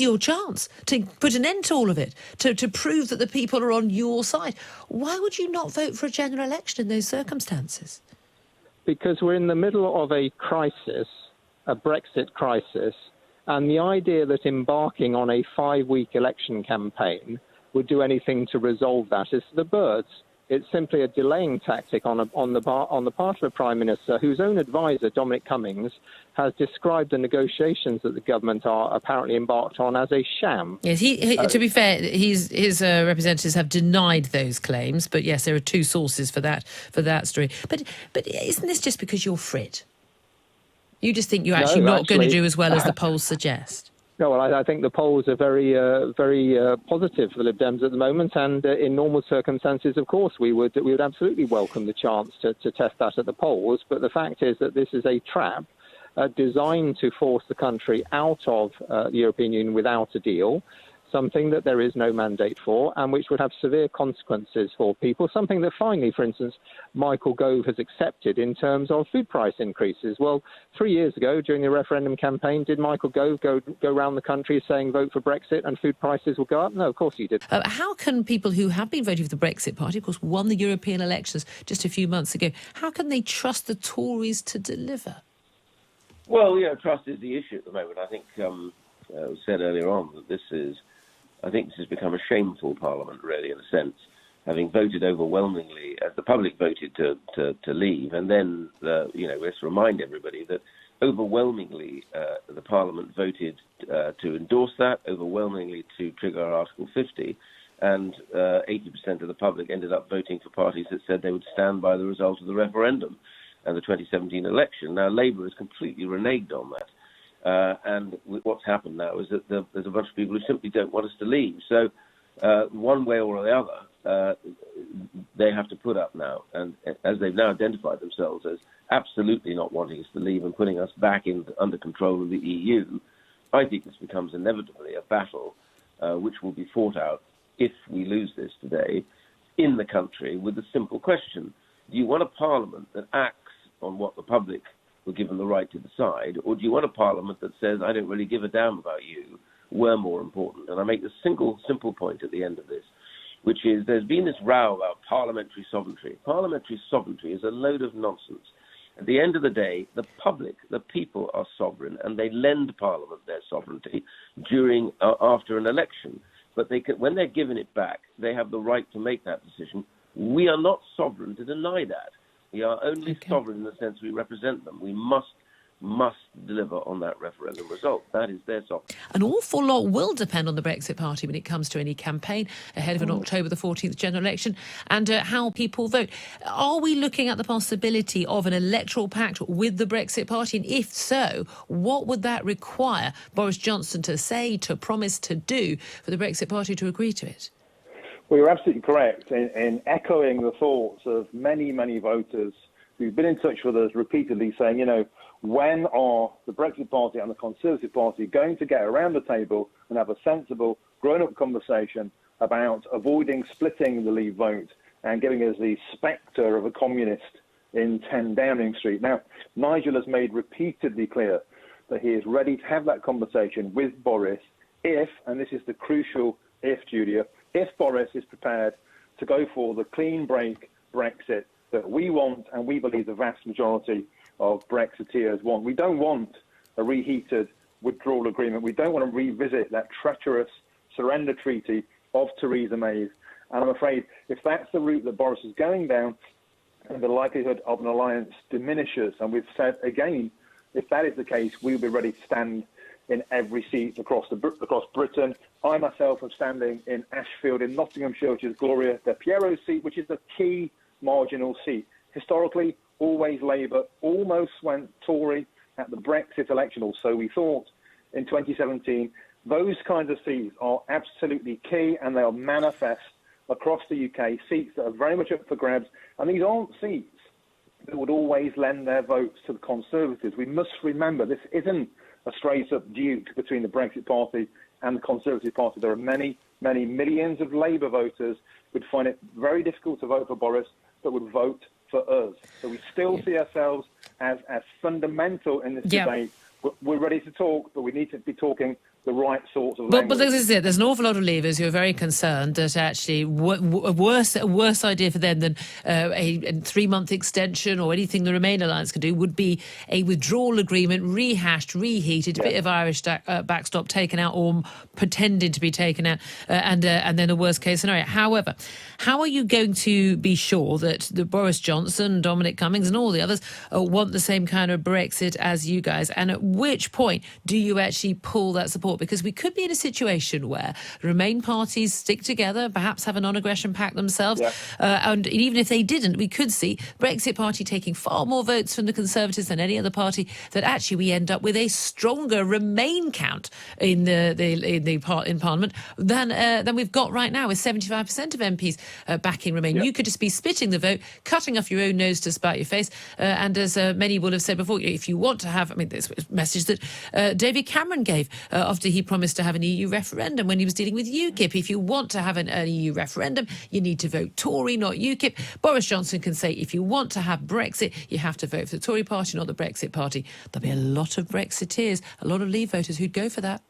is your chance to put an end to all of it, to prove that the people are on your side. Why would you not vote for a general election in those circumstances? Because we're in the middle of a crisis, a Brexit crisis, and the idea that embarking on a 5-week election campaign would do anything to resolve that is the birds. It's simply a delaying tactic on the part of the Prime Minister, whose own advisor, Dominic Cummings, has described the negotiations that the government are apparently embarked on as a sham. Yes, to be fair, his representatives have denied those claims, but yes, there are two sources for that story. But isn't this just because you're frit? You just think you're actually not going to do as well as the polls suggest? No, well, I think the polls are very positive for the Lib Dems at the moment, and in normal circumstances, of course, we would absolutely welcome the chance to test that at the polls. But the fact is that this is a trap designed to force the country out of the European Union without a deal, something that there is no mandate for, and which would have severe consequences for people, something that finally, for instance, Michael Gove has accepted in terms of food price increases. Well, 3 years ago, during the referendum campaign, did Michael Gove go around the country saying vote for Brexit and food prices will go up? No, of course he did. How can people who have been voting for the Brexit Party, of course, won the European elections just a few months ago, how can they trust the Tories to deliver? Well, trust is the issue at the moment. I think it was said earlier on that this has become a shameful parliament, really, in a sense, having voted overwhelmingly, as the public voted to leave. And then, let's remind everybody that overwhelmingly the parliament voted to endorse that, overwhelmingly to trigger Article 50, and 80% of the public ended up voting for parties that said they would stand by the result of the referendum and the 2017 election. Now, Labour has completely reneged on that. And what's happened now is that there's a bunch of people who simply don't want us to leave. So one way or the other, they have to put up now. And as they've now identified themselves as absolutely not wanting us to leave and putting us back under control of the EU, I think this becomes inevitably a battle which will be fought out if we lose this today in the country with a simple question. Do you want a parliament that acts on what the public were given the right to decide, or do you want a parliament that says, I don't really give a damn about you, we're more important? And I make the simple point at the end of this, which is there's been this row about parliamentary sovereignty. Parliamentary sovereignty is a load of nonsense. At the end of the day, the public, the people are sovereign, and they lend Parliament their sovereignty after an election. But when they're given it back, they have the right to make that decision. We are not sovereign to deny that. We are only sovereign in the sense we represent them. We must deliver on that referendum result. That is their sovereignty. An awful lot will depend on the Brexit Party when it comes to any campaign ahead of an October the 14th general election and how people vote. Are we looking at the possibility of an electoral pact with the Brexit Party? And if so, what would that require Boris Johnson to say, to promise to do for the Brexit Party to agree to it? Well, you're absolutely correct in echoing the thoughts of many, many voters who've been in touch with us repeatedly saying, when are the Brexit Party and the Conservative Party going to get around the table and have a sensible, grown-up conversation about avoiding splitting the Leave vote and giving us the spectre of a communist in 10 Downing Street? Now, Nigel has made repeatedly clear that he is ready to have that conversation with Boris if, and this is the crucial if, Julia, if Boris is prepared to go for the clean break Brexit that we want and we believe the vast majority of Brexiteers want. We don't want a reheated withdrawal agreement. We don't want to revisit that treacherous surrender treaty of Theresa May's. And I'm afraid if that's the route that Boris is going down, and the likelihood of an alliance diminishes, and we've said again, if that is the case, we'll be ready to stand in every seat across Britain. I myself am standing in Ashfield in Nottinghamshire, which is Gloria De Piero's seat, which is the key marginal seat. Historically, always Labour, almost went Tory at the Brexit election, or so we thought, in 2017. Those kinds of seats are absolutely key, and they are manifest across the UK, seats that are very much up for grabs. And these aren't seats that would always lend their votes to the Conservatives. We must remember this isn't a straight-up duke between the Brexit Party and the Conservative Party. There are many, many millions of Labour voters who would find it very difficult to vote for Boris, but would vote for us. So we still see ourselves as fundamental in this debate. We're ready to talk, but we need to be talking the right sorts of But language. this is it. There's an awful lot of Leavers who are very concerned that actually a worse idea for them than a 3-month extension or anything the Remain alliance could do would be a withdrawal agreement rehashed, reheated, a bit of Irish backstop taken out or pretended to be taken out, and then a worst case scenario. However, how are you going to be sure that the Boris Johnson, Dominic Cummings and all the others want the same kind of Brexit as you guys? And at which point do you actually pull that support? Because we could be in a situation where Remain parties stick together, perhaps have a non-aggression pact themselves, and even if they didn't, we could see Brexit Party taking far more votes from the Conservatives than any other party, that actually we end up with a stronger Remain count in Parliament than we've got right now, with 75% of MPs backing Remain. You could just be splitting the vote, cutting off your own nose to spite your face, and as many will have said before, if you want to have, this message that David Cameron gave after he promised to have an EU referendum when he was dealing with UKIP. If you want to have an EU referendum, you need to vote Tory, not UKIP. Boris Johnson can say if you want to have Brexit, you have to vote for the Tory party, not the Brexit party. There'll be a lot of Brexiteers, a lot of Leave voters who'd go for that.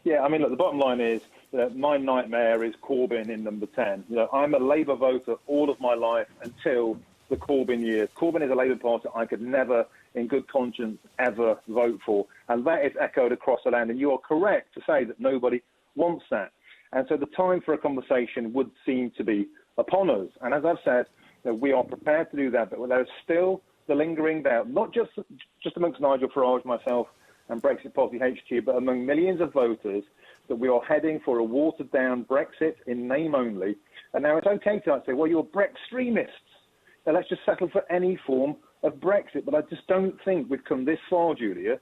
Yeah, look, the bottom line is that my nightmare is Corbyn in number 10. I'm a Labour voter all of my life until the Corbyn years. Corbyn is a Labour party I could never, in good conscience, ever vote for. And that is echoed across the land. And you are correct to say that nobody wants that. And so the time for a conversation would seem to be upon us. And as I've said, we are prepared to do that. But there is still the lingering doubt, not just amongst Nigel Farage, myself, and Brexit Party HQ, but among millions of voters, that we are heading for a watered-down Brexit in name only. And now it's okay to say, well, you're Brextremists. Now let's just settle for any form of Brexit. But I just don't think we've come this far, Julia,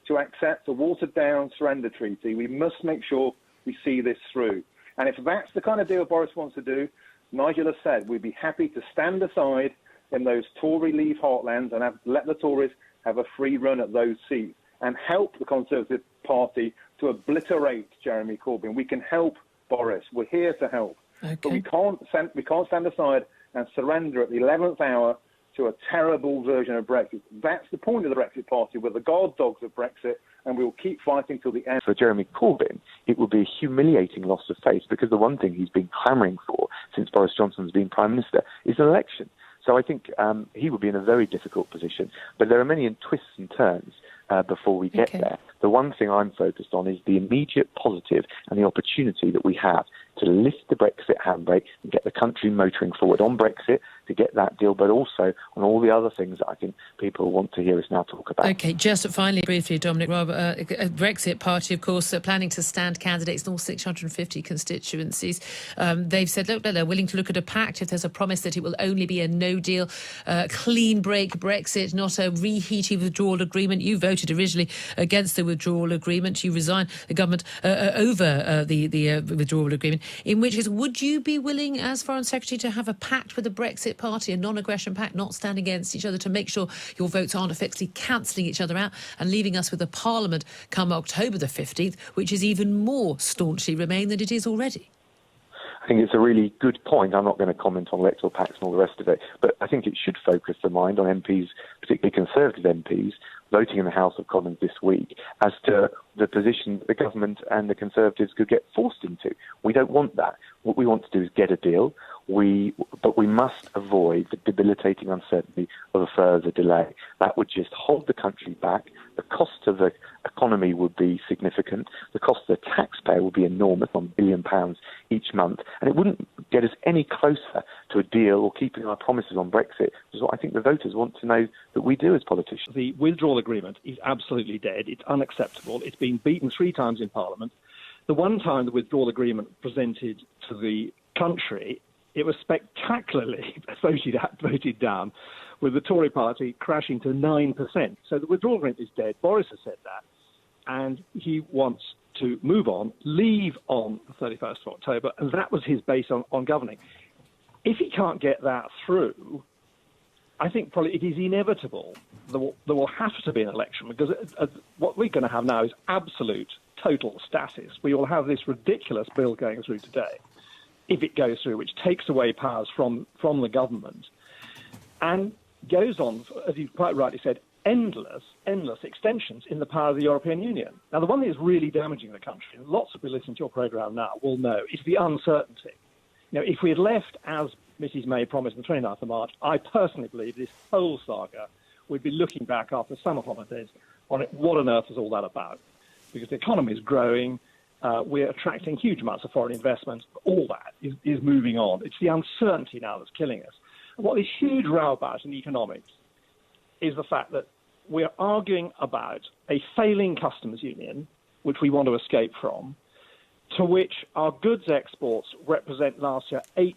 to accept a watered-down surrender treaty. We must make sure we see this through. And if that's the kind of deal Boris wants to do, Nigel has said we'd be happy to stand aside in those Tory Leave heartlands and let the Tories have a free run at those seats and help the Conservative Party to obliterate Jeremy Corbyn. We can help Boris. We're here to help. Okay. But we can't stand aside and surrender at the 11th hour to a terrible version of Brexit. That's the point of the Brexit Party. We're the guard dogs of Brexit, and we will keep fighting till the end. For Jeremy Corbyn, it would be a humiliating loss of face, because the one thing he's been clamouring for since Boris Johnson's been Prime Minister is an election. So I think he would be in a very difficult position. But there are many twists and turns before we get there. The one thing I'm focused on is the immediate positive and the opportunity that we have to lift the Brexit handbrake and get the country motoring forward on Brexit, to get that deal, but also on all the other things that I think people want to hear us now talk about. OK, just finally, briefly, Dominic Raab, Brexit Party, of course, planning to stand candidates in all 650 constituencies. They've said, look, they're willing to look at a pact if there's a promise that it will only be a no-deal, clean break Brexit, not a reheated withdrawal agreement. You voted originally against the withdrawal agreement. You resigned the government over the withdrawal agreement. In which case, would you be willing, as Foreign Secretary, to have a pact with the Brexit Party, a non-aggression pact, not standing against each other, to make sure your votes aren't effectively cancelling each other out and leaving us with a Parliament come October the 15th, which is even more staunchly Remain than it is already? I think it's a really good point. I'm not going to comment on electoral pacts and all the rest of it, but I think it should focus the mind on MPs, particularly Conservative MPs, voting in the House of Commons this week as to the position the government and the Conservatives could get forced into. We don't want that. What we want to do is get a deal, but we must avoid the debilitating uncertainty of a further delay. That would just hold the country back. The cost of the economy would be significant. The cost of the taxpayer would be enormous, £1 billion each month, and it wouldn't get us any closer to a deal or keeping our promises on Brexit, which is what I think the voters want to know that we do as politicians. The withdrawal agreement is absolutely dead. It's unacceptable. It's been beaten 3 times in Parliament. The one time the withdrawal agreement presented to the country, it was spectacularly voted down, with the Tory party crashing to 9%. So the withdrawal agreement is dead. Boris has said that, and he wants to move on, leave on the 31st of October, and that was his base on governing. If he can't get that through, I think probably it is inevitable there will have to be an election, because what we're going to have now is absolute, total stasis. We will have this ridiculous bill going through today, if it goes through, which takes away powers from the government and goes on, as you quite rightly said, endless extensions in the power of the European Union. Now, the one thing that's really damaging the country, and lots of people listening to your programme now will know, is the uncertainty. If we had left as Mrs May promised on the 29th of March, I personally believe this whole saga would be looking back after summer holidays on it. What on earth is all that about? Because the economy is growing, we're attracting huge amounts of foreign investment. All that is moving on. It's the uncertainty now that's killing us. And what this huge row about in economics is the fact that we're arguing about a failing customs union, which we want to escape from, to which our goods exports represent last year 8%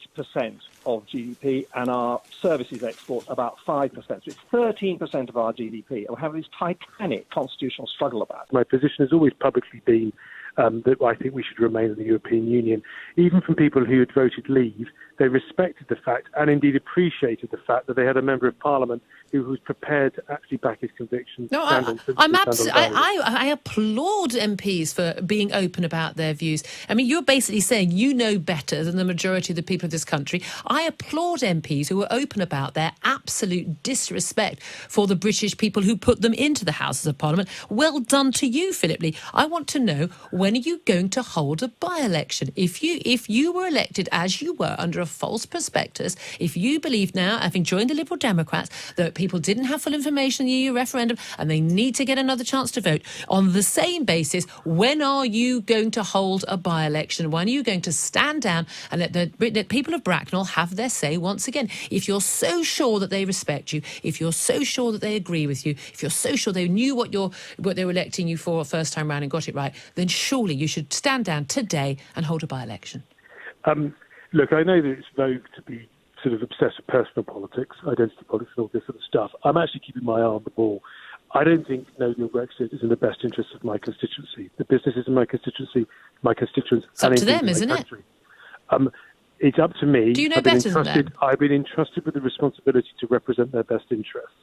of GDP and our services exports about 5%. So it's 13% of our GDP. And we're having this titanic constitutional struggle about. My position has always publicly been that I think we should remain in the European Union. Even from people who had voted leave, they respected the fact and indeed appreciated the fact that they had a member of parliament who was prepared to actually back his convictions. No, I applaud MPs for being open about their views. I mean, you're basically saying you know better than the majority of the people of this country. I applaud MPs who are open about their absolute disrespect for the British people who put them into the Houses of Parliament. Well done to you, Philip Lee. I want to know, when are you going to hold a by-election? If you were elected as you were under a false prospectus, if you believe now, having joined the Liberal Democrats, that people didn't have full information in the EU referendum and they need to get another chance to vote, on the same basis, when are you going to hold a by-election? When are you going to stand down and let the people of Bracknell have their say once again? If you're so sure that they respect you, if you're so sure that they agree with you, if you're so sure they knew what they were electing you for first time round and got it right, then surely you should stand down today and hold a by-election. Look, I know that it's vogue to be sort of obsessed with personal politics, identity politics and all this sort of stuff. I'm actually keeping my eye on the ball. I don't think no deal Brexit is in the best interest of my constituency. The businesses in my constituency, my constituents. It's up to them, isn't it? It's up to me. Do you know better than them? I've been entrusted with the responsibility to represent their best interests.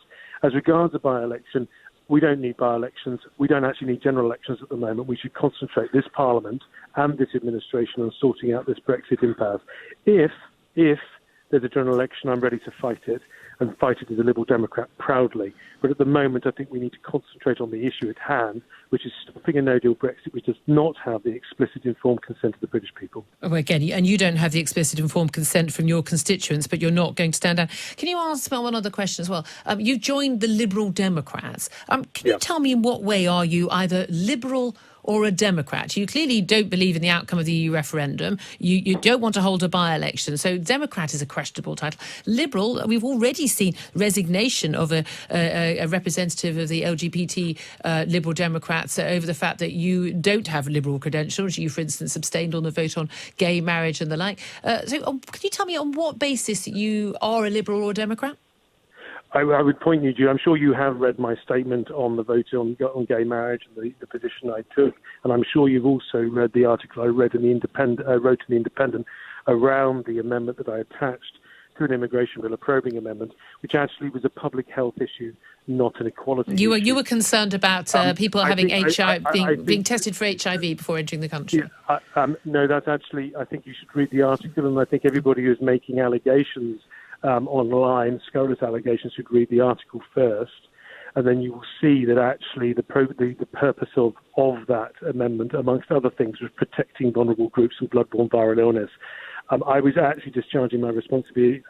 As regards the by-election, we don't need by-elections. We don't actually need general elections at the moment. We should concentrate, this Parliament and this administration, on sorting out this Brexit impasse. If there's a general election, I'm ready to fight it, and fight it as a Liberal Democrat proudly. But at the moment, I think we need to concentrate on the issue at hand, which is stopping a no-deal Brexit, which does not have the explicit informed consent of the British people. Oh, again, and you don't have the explicit informed consent from your constituents, but you're not going to stand down. Can you ask about one other question as well? You've joined the Liberal Democrats. Can you tell me in what way are you either Liberal or a Democrat? You clearly don't believe in the outcome of the EU referendum. You don't want to hold a by-election. So Democrat is a questionable title. Liberal, we've already seen resignation of a representative of the LGBT Liberal Democrats over the fact that you don't have Liberal credentials. You, for instance, abstained on the vote on gay marriage and the like. So can you tell me on what basis you are a Liberal or a Democrat? I would point you to, I'm sure you have read my statement on the vote on gay marriage and the position I took, and I'm sure you've also read the article I wrote in the Independent around the amendment that I attached to an immigration bill, a probing amendment, which actually was a public health issue, not an equality issue. You were concerned about people having HIV, being tested for HIV before entering the country. Yeah, no, that's actually, I think you should read the article, and I think everybody who's making allegations online, scurrilous allegations, should read the article first, and then you will see that actually the purpose of that amendment, amongst other things, was protecting vulnerable groups from blood-borne viral illness. I was actually discharging my responsibility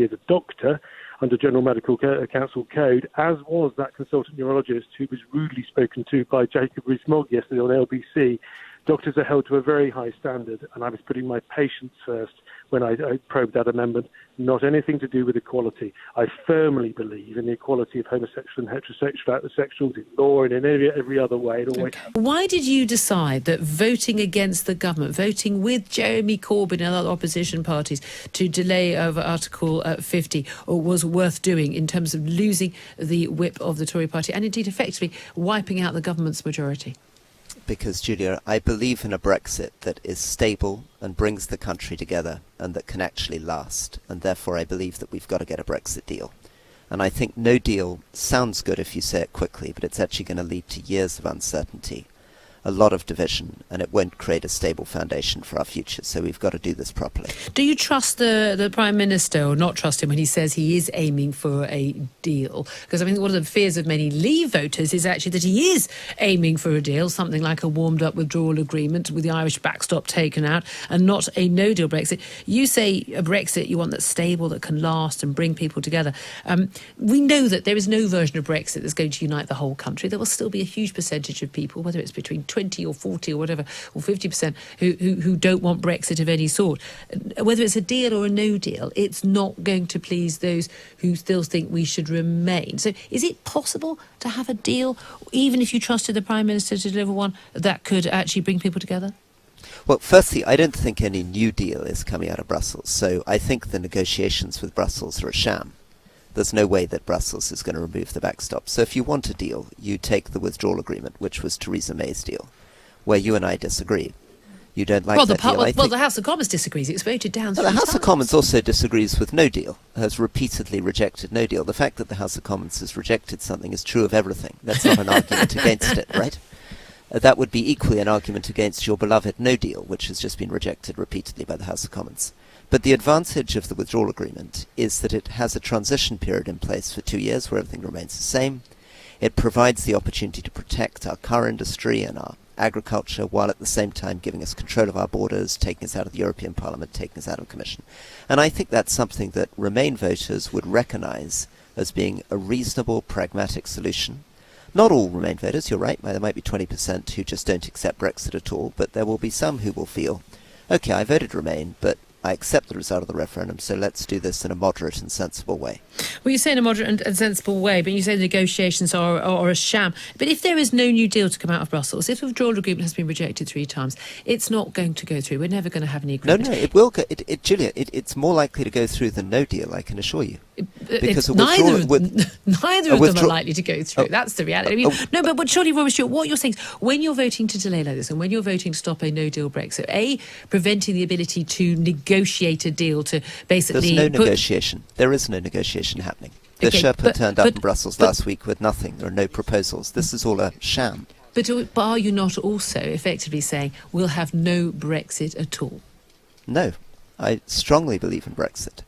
as a doctor under General Medical Council Code, as was that consultant neurologist who was rudely spoken to by Jacob Rees-Mogg yesterday on LBC. Doctors are held to a very high standard, and I was putting my patients first when I probed that amendment, not anything to do with equality. I firmly believe in the equality of homosexual and heterosexuals in law and in every other way. Why did you decide that voting against the government, voting with Jeremy Corbyn and other opposition parties to delay over Article 50 was worth doing in terms of losing the whip of the Tory party and indeed effectively wiping out the government's majority? Because, Julia, I believe in a Brexit that is stable and brings the country together and that can actually last. And therefore, I believe that we've got to get a Brexit deal. And I think no deal sounds good if you say it quickly, but it's actually going to lead to years of uncertainty. a lot of division, and it won't create a stable foundation for our future. So we've got to do this properly. Do you trust the Prime Minister, or not trust him when he says he is aiming for a deal? Because I mean, one of the fears of many Leave voters is actually that he is aiming for a deal, something like a warmed-up withdrawal agreement with the Irish backstop taken out, and not a no-deal Brexit. You say a Brexit you want that's stable, that can last and bring people together. We know that there is no version of Brexit that's going to unite the whole country. There will still be a huge percentage of people, whether it's between 20 or 40 or whatever, or 50%, who don't want Brexit of any sort. Whether it's a deal or a no deal, it's not going to please those who still think we should remain. So is it possible to have a deal, even if you trusted the Prime Minister to deliver one, that could actually bring people together? Well, firstly, I don't think any new deal is coming out of Brussels. So I think the negotiations with Brussels are a sham. There's no way that Brussels is going to remove the backstop. So if you want a deal, you take the withdrawal agreement, which was Theresa May's deal, where you and I disagree. You don't like that deal. The House of Commons disagrees. It's voted down. Well, the House of Commons also disagrees with no deal, has repeatedly rejected no deal. The fact that the House of Commons has rejected something is true of everything. That's not an argument against it, right? That would be equally an argument against your beloved no deal, which has just been rejected repeatedly by the House of Commons. But the advantage of the withdrawal agreement is that it has a transition period in place for 2 years where everything remains the same. It provides the opportunity to protect our car industry and our agriculture, while at the same time giving us control of our borders, taking us out of the European Parliament, taking us out of the Commission. And I think that's something that Remain voters would recognise as being a reasonable, pragmatic solution. Not all Remain voters, you're right, there might be 20% who just don't accept Brexit at all, but there will be some who will feel, OK, I voted Remain, but I accept the result of the referendum, so let's do this in a moderate and sensible way. Well, you say in a moderate and sensible way, but you say the negotiations are a sham. But if there is no new deal to come out of Brussels, if the withdrawal agreement has been rejected 3 times, it's not going to go through. We're never going to have any agreement. No, it will go. Julia, it's more likely to go through than no deal, I can assure you. Because neither of them are likely to go through. That's the reality. But surely, Robert Stewart, what you're saying is when you're voting to delay like this and when you're voting to stop a no-deal Brexit, preventing the ability to negotiate a deal to basically... There's no negotiation. There is no negotiation happening. The Sherpa turned up in Brussels last week with nothing. There are no proposals. This is all a sham. But are you not also effectively saying we'll have no Brexit at all? No. I strongly believe in Brexit.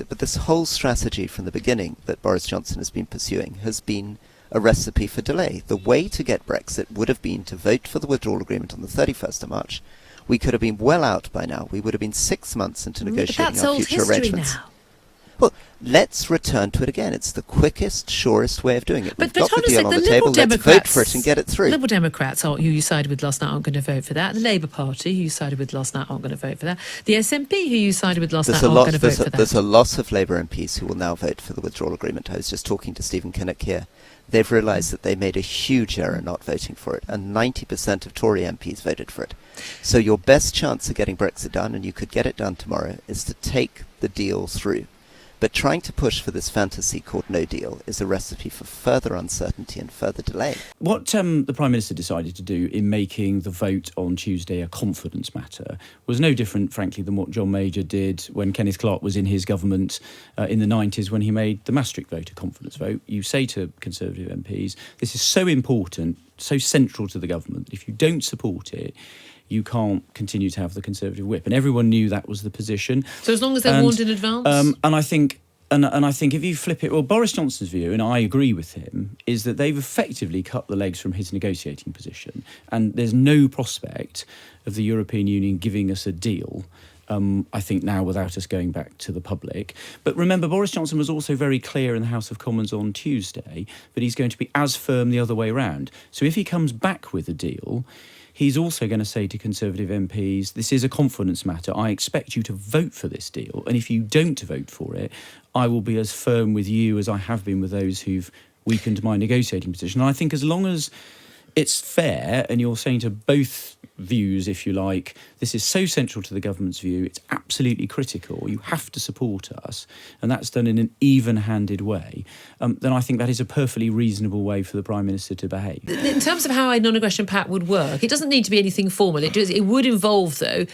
But this whole strategy from the beginning that Boris Johnson has been pursuing has been a recipe for delay. The way to get Brexit would have been to vote for the withdrawal agreement on the 31st of March. We could have been well out by now. We would have been 6 months into negotiating our future arrangements. Now. Well, let's return to it again. It's the quickest, surest way of doing it. We've got the deal on the table. Let's vote for it and get it through. Liberal Democrats, who you sided with last night, aren't going to vote for that. The Labour Party, who you sided with last night, aren't going to vote for that. The SNP, who you sided with last night, aren't going to vote for that. There's a lot of Labour MPs who will now vote for the withdrawal agreement. I was just talking to Stephen Kinnock here. They've realised that they made a huge error not voting for it, and 90% of Tory MPs voted for it. So your best chance of getting Brexit done, and you could get it done tomorrow, is to take the deal through. But trying to push for this fantasy called no deal is a recipe for further uncertainty and further delay. What the Prime Minister decided to do in making the vote on Tuesday a confidence matter was no different, frankly, than what John Major did when Kenneth Clarke was in his government in the 90s when he made the Maastricht vote a confidence vote. You say to Conservative MPs, this is so important, so central to the government, if you don't support it, you can't continue to have the Conservative whip. And everyone knew that was the position. So as long as they're warned in advance? And I think if you flip it, well, Boris Johnson's view, and I agree with him, is that they've effectively cut the legs from his negotiating position. And there's no prospect of the European Union giving us a deal, I think now, without us going back to the public. But remember, Boris Johnson was also very clear in the House of Commons on Tuesday that he's going to be as firm the other way round. So if he comes back with a deal, he's also going to say to Conservative MPs, this is a confidence matter. I expect you to vote for this deal. And if you don't vote for it, I will be as firm with you as I have been with those who've weakened my negotiating position. And I think as long as it's fair and you're saying to both views, if you like, this is so central to the government's view, it's absolutely critical, you have to support us, and that's done in an even-handed way, then I think that is a perfectly reasonable way for the Prime Minister to behave. In terms of how a non-aggression pact would work, it doesn't need to be anything formal. It would involve, though,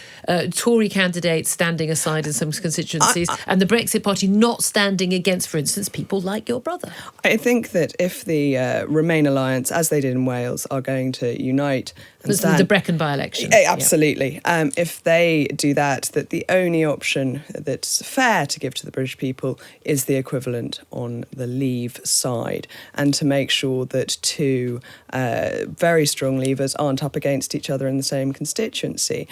Tory candidates standing aside in some constituencies and the Brexit Party not standing against, for instance, people like your brother. I think that if the Remain alliance, as they did in Wales, are going to unite and stand... The Brecon by-election. Absolutely. Yeah. If they do that, that the only option that's fair to give to the British people is the equivalent on the Leave side, and to make sure that two very strong Leavers aren't up against each other in the same constituency.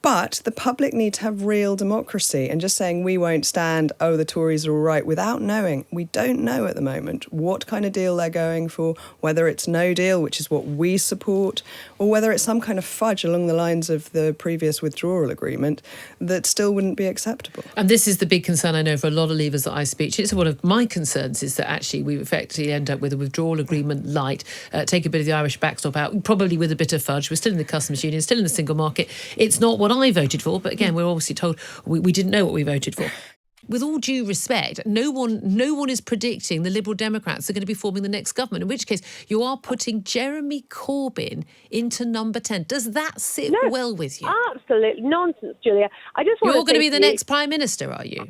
But the public need to have real democracy, and just saying we won't stand, the Tories are all right, without knowing, we don't know at the moment what kind of deal they're going for, whether it's no deal, which is what we support, or whether it's some kind of fudge along the lines of the previous withdrawal agreement that still wouldn't be acceptable. And this is the big concern, I know, for a lot of Leavers that I speak to. It's one of my concerns is that actually we effectively end up with a withdrawal agreement light, take a bit of the Irish backstop out, probably with a bit of fudge. We're still in the customs union, still in the single market. It's not what I voted for, but again, we're obviously told we didn't know what we voted for. With all due respect, no one is predicting the Liberal Democrats are going to be forming the next government, in which case you are putting Jeremy Corbyn into number 10. Does that sit well with you? Absolutely nonsense, Julia. You're going to be the next Prime Minister, are you?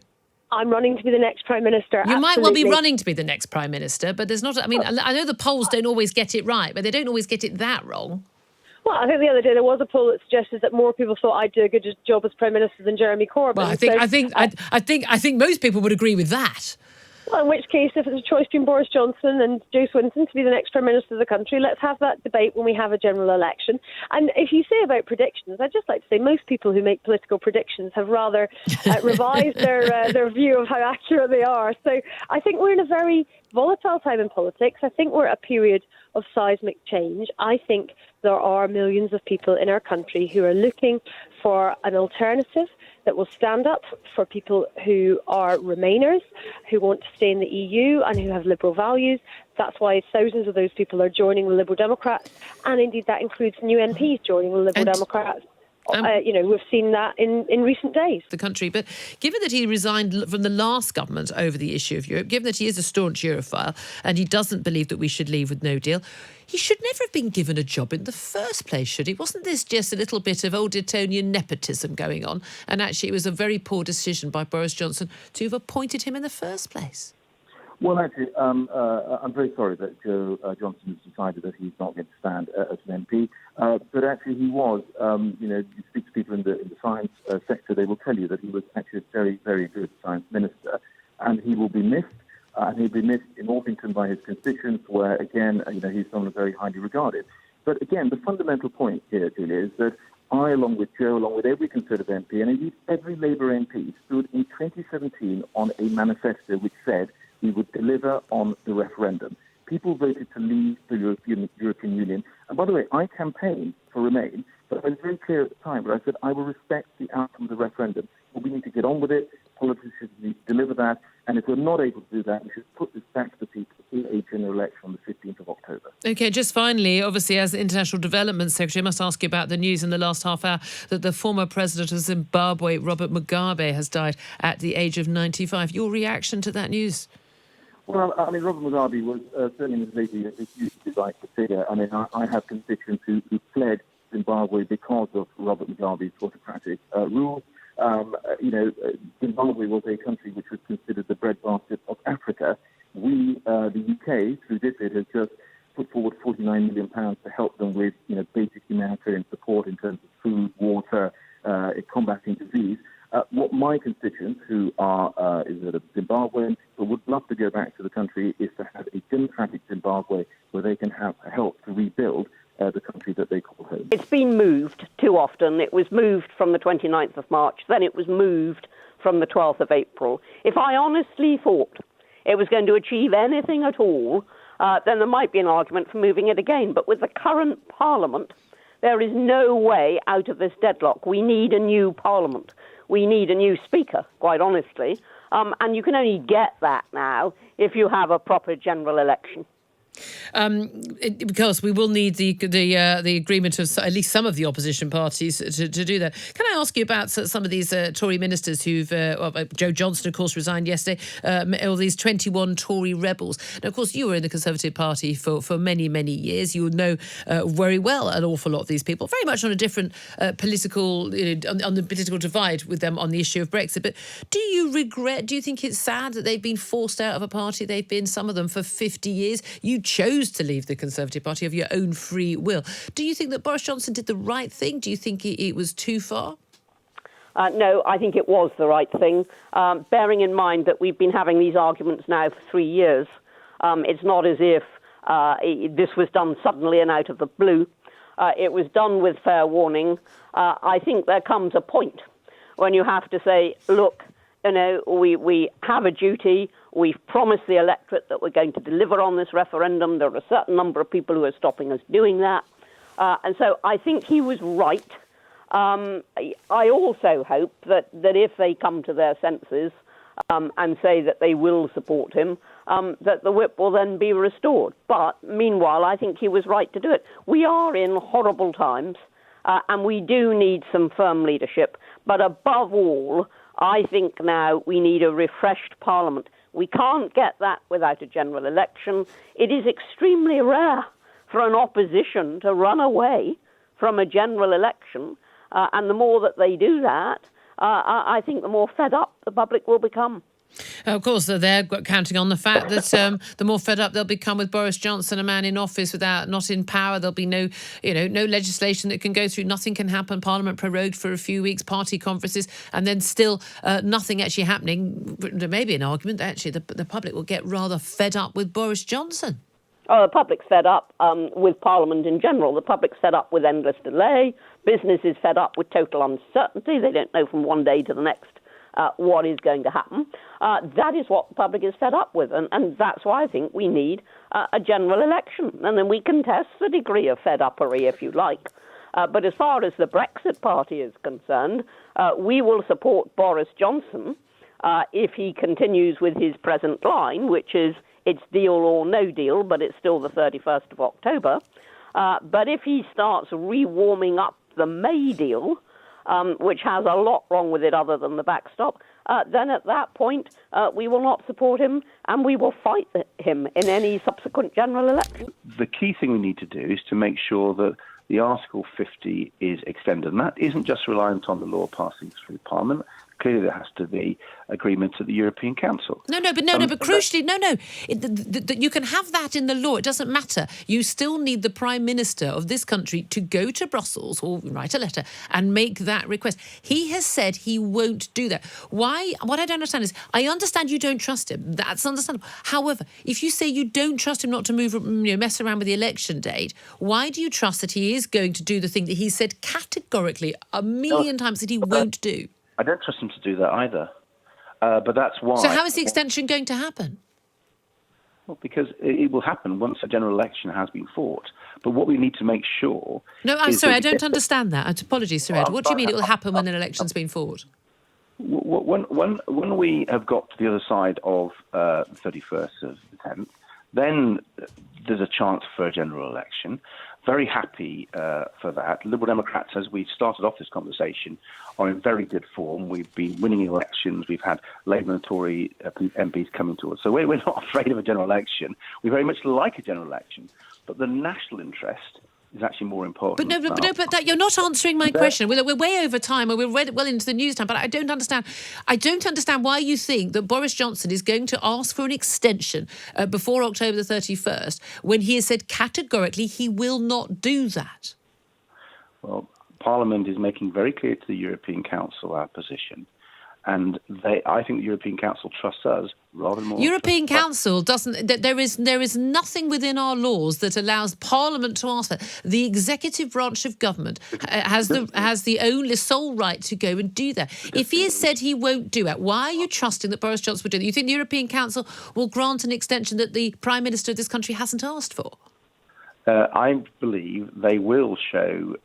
I'm running to be the next Prime Minister. You might well be running to be the next Prime Minister, but there's not... I mean, I know the polls don't always get it right, but they don't always get it that wrong. Well, I think the other day there was a poll that suggested that more people thought I'd do a good job as Prime Minister than Jeremy Corbyn. Well, I think most people would agree with that. Well, in which case, if it's a choice between Boris Johnson and Joe Swinson to be the next Prime Minister of the country, let's have that debate when we have a general election. And if you say about predictions, I'd just like to say most people who make political predictions have rather revised their view of how accurate they are. So I think we're in a very volatile time in politics. I think we're at a period of seismic change. I think there are millions of people in our country who are looking for an alternative that will stand up for people who are Remainers, who want to stay in the EU and who have liberal values. That's why thousands of those people are joining the Liberal Democrats, and indeed that includes new MPs joining the Liberal Democrats. We've seen that in recent days. The country. But given that he resigned from the last government over the issue of Europe, given that he is a staunch Europhile and he doesn't believe that we should leave with no deal, he should never have been given a job in the first place, should he? Wasn't this just a little bit of old Etonian nepotism going on? And actually it was a very poor decision by Boris Johnson to have appointed him in the first place. Well, actually, I'm very sorry that Joe Johnson has decided that he's not going to stand as an MP. But actually, he was. You speak to people in the science sector, they will tell you that he was actually a very, very good science minister, and he will be missed. And he'll be missed in Orpington by his constituents, where again, he's someone very highly regarded. But again, the fundamental point here, Julia, is that I, along with Joe, along with every Conservative MP, and indeed every Labour MP, stood in 2017 on a manifesto which said we would deliver on the referendum. People voted to leave the European Union. And by the way, I campaigned for Remain, but I was very clear at the time, but I said I will respect the outcome of the referendum. But we need to get on with it. Politicians need to deliver that. And if we're not able to do that, we should put this back to the people in a general election on the 15th of October. OK, just finally, obviously, as International Development Secretary, I must ask you about the news in the last half hour that the former president of Zimbabwe, Robert Mugabe, has died at the age of 95. Your reaction to that news? Well, I mean, Robert Mugabe was certainly in his lady a hugely liked figure. I mean, I have constituents who fled Zimbabwe because of Robert Mugabe's autocratic rule. Zimbabwe was a country which was considered the breadbasket of Africa. We, the UK, through DFID, has just put forward £49 million to help them with, basic humanitarian support in terms of food, water, combating disease. What my constituents, who are Zimbabwean, but would love to go back to the country, is to have a democratic Zimbabwe where they can have help to rebuild the country that they call home. It's been moved too often. It was moved from the 29th of March, then it was moved from the 12th of April. If I honestly thought it was going to achieve anything at all, then there might be an argument for moving it again. But with the current Parliament, there is no way out of this deadlock. We need a new Parliament. We need a new Speaker, quite honestly. And you can only get that now if you have a proper general election. because we will need the agreement of at least some of the opposition parties to do that. Can I ask you about some of these Tory ministers who've Joe Johnson, of course, resigned yesterday, all these 21 Tory rebels. Now, of course, you were in the Conservative Party for many, many years. You would know very well an awful lot of these people, very much on a different political, on the political divide with them on the issue of Brexit. But do you think it's sad that they've been forced out of a party they've been, some of them, for 50 years? You chose to leave the Conservative Party of your own free will. Do you think that Boris Johnson did the right thing? Do you think it was too far? No, I think it was the right thing, bearing in mind that we've been having these arguments now for 3 years. It's not as if this was done suddenly and out of the blue. It was done with fair warning. I think there comes a point when you have to say, look, we have a duty. We've promised the electorate that we're going to deliver on this referendum. There are a certain number of people who are stopping us doing that. And so I think he was right. I also hope that if they come to their senses and say that they will support him, that the whip will then be restored. But meanwhile, I think he was right to do it. We are in horrible times, and we do need some firm leadership. But above all, I think now we need a refreshed Parliament. We can't get that without a general election. It is extremely rare for an opposition to run away from a general election. And the more that they do that, I think the more fed up the public will become. Of course, they're counting on the fact that the more fed up they'll become with Boris Johnson, a man in office not in power. There'll be no legislation that can go through. Nothing can happen. Parliament prorogued for a few weeks, party conferences, and then still nothing actually happening. There may be an argument that actually the public will get rather fed up with Boris Johnson. Oh, the public's fed up with Parliament in general. The public's fed up with endless delay. Business is fed up with total uncertainty. They don't know from one day to the next what is going to happen. That is what the public is fed up with, and that's why I think we need a general election. And then we can test the degree of fed-uppery, if you like. But as far as the Brexit Party is concerned, we will support Boris Johnson if he continues with his present line, which is it's deal or no deal, but it's still the 31st of October. But if he starts re-warming up the May deal, which has a lot wrong with it other than the backstop, then at that point we will not support him and we will fight him in any subsequent general election. The key thing we need to do is to make sure that the Article 50 is extended, and that isn't just reliant on the law passing through Parliament. Clearly, there has to be agreement at the European Council. But crucially, you can have that in the law. It doesn't matter. You still need the Prime Minister of this country to go to Brussels or write a letter and make that request. He has said he won't do that. Why? What I don't understand is, I understand you don't trust him. That's understandable. However, if you say you don't trust him not to mess around with the election date, why do you trust that he is going to do the thing that he said categorically a million times that he won't do? I don't trust him to do that either. But that's why... So how is the extension going to happen? Well, because it will happen once a general election has been fought. But what we need to make sure... No, I'm sorry, I don't understand that. Apologies, Sir Ed. What do you mean it will happen when an election's been fought? When we have got to the other side of the 31st of the 10th, then there's a chance for a general election. Very happy for that. Liberal Democrats, as we started off this conversation, are in very good form. We've been winning elections. We've had Labour and Tory MPs coming to us. So we're not afraid of a general election. We very much like a general election. But the national interest is actually more important. But you're not answering my question. We're way over time, and we're well into the news time. But I don't understand. I don't understand why you think that Boris Johnson is going to ask for an extension before October the 31st when he has said categorically he will not do that. Well, Parliament is making very clear to the European Council our position. And I think the European Council trusts us rather more. European Council doesn't. There is nothing within our laws that allows Parliament to ask that. The executive branch of government has the only sole right to go and do that. If he has said he won't do it, why are you trusting that Boris Johnson will do that? You think the European Council will grant an extension that the Prime Minister of this country hasn't asked for? I believe they will show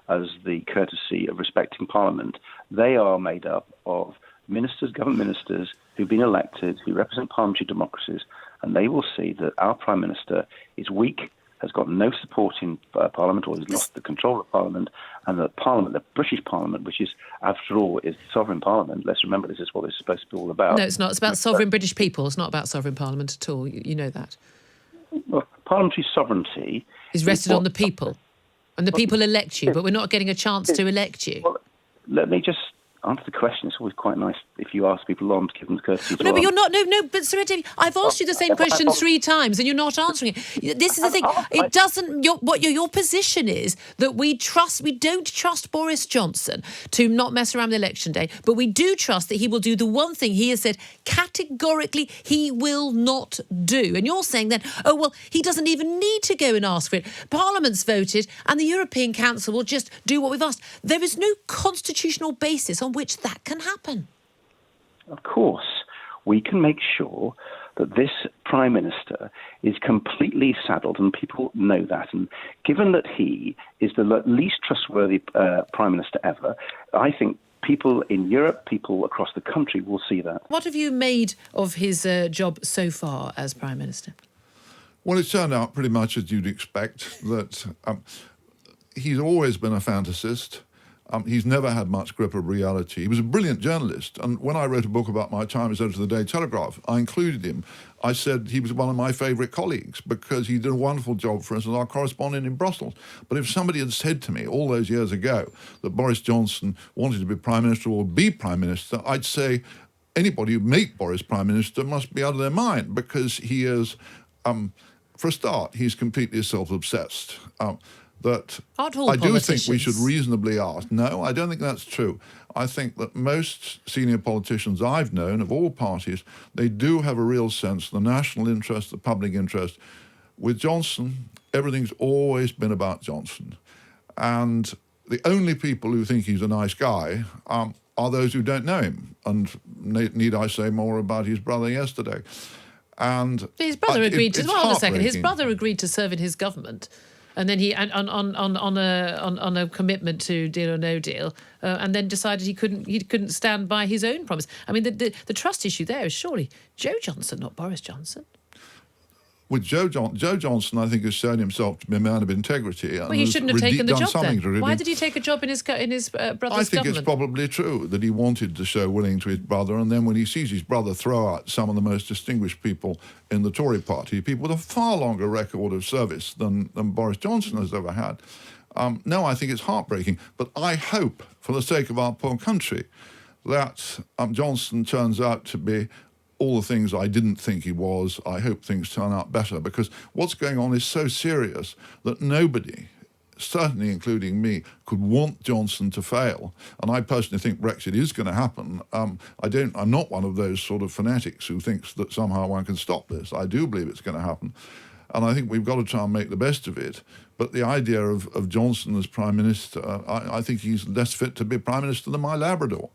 us the courtesy of respecting Parliament. They are made up of ministers, government ministers who've been elected, who represent parliamentary democracies, and they will see that our Prime Minister is weak, has got no support in Parliament, or has lost the control of Parliament, and that Parliament, the British Parliament, which is, after all, is the sovereign Parliament. Let's remember this is what it's supposed to be all about. No, it's not. It's about sovereign British people. It's not about sovereign Parliament at all. You know that. Well, parliamentary sovereignty is rested on the people, and the people elect you, but we're not getting a chance to elect you. Well, let me just answer the question. It's always quite nice if you ask people on to give them the courtesy. No, but you're not. No, but Sir Ed, I've asked you the same question 3 times, and you're not answering it. This is the thing. It doesn't. Your position is that we don't trust Boris Johnson to not mess around with election day, but we do trust that he will do the one thing he has said categorically he will not do. And you're saying then, oh well, he doesn't even need to go and ask for it. Parliament's voted, and the European Council will just do what we've asked. There is no constitutional basis on which that can happen. Of course, we can make sure that this Prime Minister is completely saddled, and people know that. And given that he is the least trustworthy Prime Minister ever, I think people in Europe, people across the country will see that. What have you made of his job so far as Prime Minister? Well, it's turned out pretty much as you'd expect, that he's always been a fantasist. He's never had much grip of reality. He was a brilliant journalist, and when I wrote a book about my time as editor of the Daily Telegraph, I included him. I said he was one of my favourite colleagues because he did a wonderful job for us as our correspondent in Brussels. But if somebody had said to me all those years ago that Boris Johnson wanted to be Prime Minister or be Prime Minister, I'd say anybody who made Boris Prime Minister must be out of their mind, because he is, for a start, he's completely self-obsessed. That I do think we should reasonably ask. No, I don't think that's true. I think that most senior politicians I've known of all parties, they do have a real sense of the national interest, the public interest. With Johnson, everything's always been about Johnson. And the only people who think he's a nice guy are those who don't know him. And need I say more about his brother yesterday? And his brother agreed to. Hold on a second. His brother agreed to serve in his government. And then he on a commitment to deal or no deal, and then decided he couldn't stand by his own promise. I mean, the trust issue there is surely Joe Johnson, not Boris Johnson. With Joe Johnson, I think, has shown himself to be a man of integrity. Well, he shouldn't have taken the job then. Why did he take a job in his brother's government? I think it's probably true that he wanted to show willing to his brother, and then when he sees his brother throw out some of the most distinguished people in the Tory party, people with a far longer record of service than Boris Johnson has ever had, no, I think it's heartbreaking. But I hope, for the sake of our poor country, that Johnson turns out to be all the things I didn't think he was. I hope things turn out better, because what's going on is so serious that nobody, certainly including me, could want Johnson to fail. And I personally think Brexit is going to happen. I'm not one of those sort of fanatics who thinks that somehow one can stop this. I do believe it's going to happen. And I think we've got to try and make the best of it. But the idea of Johnson as Prime Minister, I think he's less fit to be Prime Minister than my Labrador.